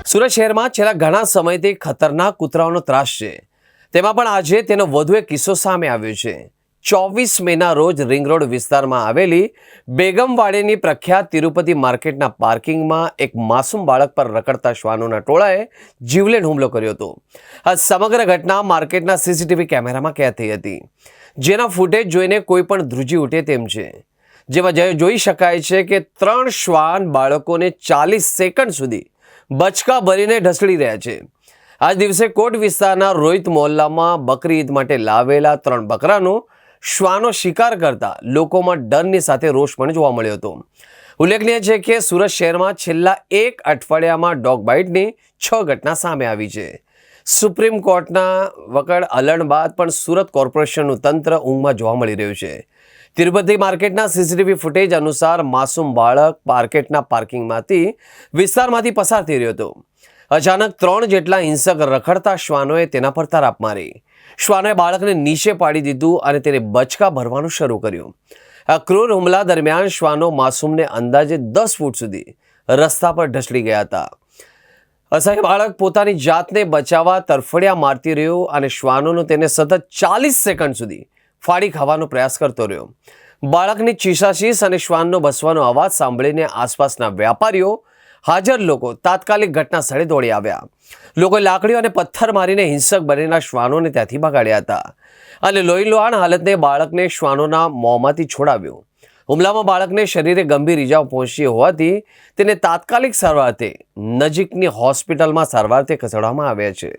સુરત શહેરમાં છેલ્લા ઘણા સમયથી ખતરનાક કૂતરાઓનો ત્રાસ છે. તેમાં પણ આજે તેનો વધુ એક કિસ્સો સામે આવ્યો છે. 24 મેના રોજ રિંગ રોડ વિસ્તારમાં આવેલી બેગમવાડીની પ્રખ્યાત તિરુપતિ માર્કેટના પાર્કિંગમાં એક માસૂમ બાળક પર રખડતા શ્વાનોના ટોળાએ જીવલેણ હુમલો કર્યો હતો. આ સમગ્ર ઘટના માર્કેટના સીસીટીવી કેમેરામાં કેદ થઈ હતી, જેના ફૂટેજ જોઈને કોઈ પણ ધ્રુજી ઉઠે તેમ છે. જેમાં જોઈ શકાય છે કે 3 શ્વાન બાળકોને 40 સેકન્ડ સુધી બચકા ભરીને ઢસડી રહ્યા છે. આજ દિવસે કોટ વિસ્તારના રોહિત મોહલ્લામાં બકરી ઈદ માટે લાવેલા 3 બકરાનો શ્વાનો શિકાર કરતા લોકોમાં ડરની સાથે રોષ પણ જોવા મળ્યો હતો. ઉલ્લેખનીય છે કે સુરત શહેરમાં છેલ્લા એક અઠવાડિયામાં ડોગ બાઇટની 6 ઘટના સામે આવી છે. સુપ્રીમ કોર્ટના વકડ હલણ બાદ પણ સુરત કોર્પોરેશનનું તંત્ર ઊંઘમાં જોવા મળી રહ્યું છે. તિરુપતિ માર્કેટના સીસીટીવી ફૂટેજ અનુસાર માસૂમ બાળક માર્કેટના પાર્કિંગમાંથી વિસ્તારમાંથી પસાર થઈ રહ્યો હતો. અચાનક 3 જેટલા હિંસક રખડતા શ્વાનોએ તેના પર તરાપ મારી. શ્વાનોએ બાળકને નીચે પાડી દીધું અને તેને બચકા ભરવાનું શરૂ કર્યું. આ ક્રૂર હુમલા દરમિયાન શ્વાનો માસૂમને અંદાજે 10 ફૂટ સુધી રસ્તા પર ઢસડી ગયા હતા. અસહાય બાળક પોતાની જાતને બચાવવા તરફડિયા મારતી રહ્યો અને શ્વાનોનો તેને સતત 40 સેકન્ડ સુધી ફાડી ખાવાનો પ્રયાસ કરતો રહ્યો. બાળકની ચીસાચીસ અને શ્વાનનો ભસવાનો અવાજ સાંભળીને આસપાસના વ્યાપારીઓ, હાજર લોકો તાત્કાલિક ઘટના સ્થળે દોડી આવ્યા. લોકોએ લાકડીઓ અને પથ્થર મારીને હિંસક બનેલા શ્વાનોને ત્યાંથી ભગાડ્યા હતા અને લોહીલુહાણ હાલતને બાળકને શ્વાનોના મોંમાંથી છોડાવ્યો. હુમલામાં બાળકને શરીરે ગંભીર ઈજાઓ પહોંચી હોવાથી તેને તાત્કાલિક સારવારથી નજીકની હોસ્પિટલમાં સારવારથી ખસેડવામાં આવ્યા છે.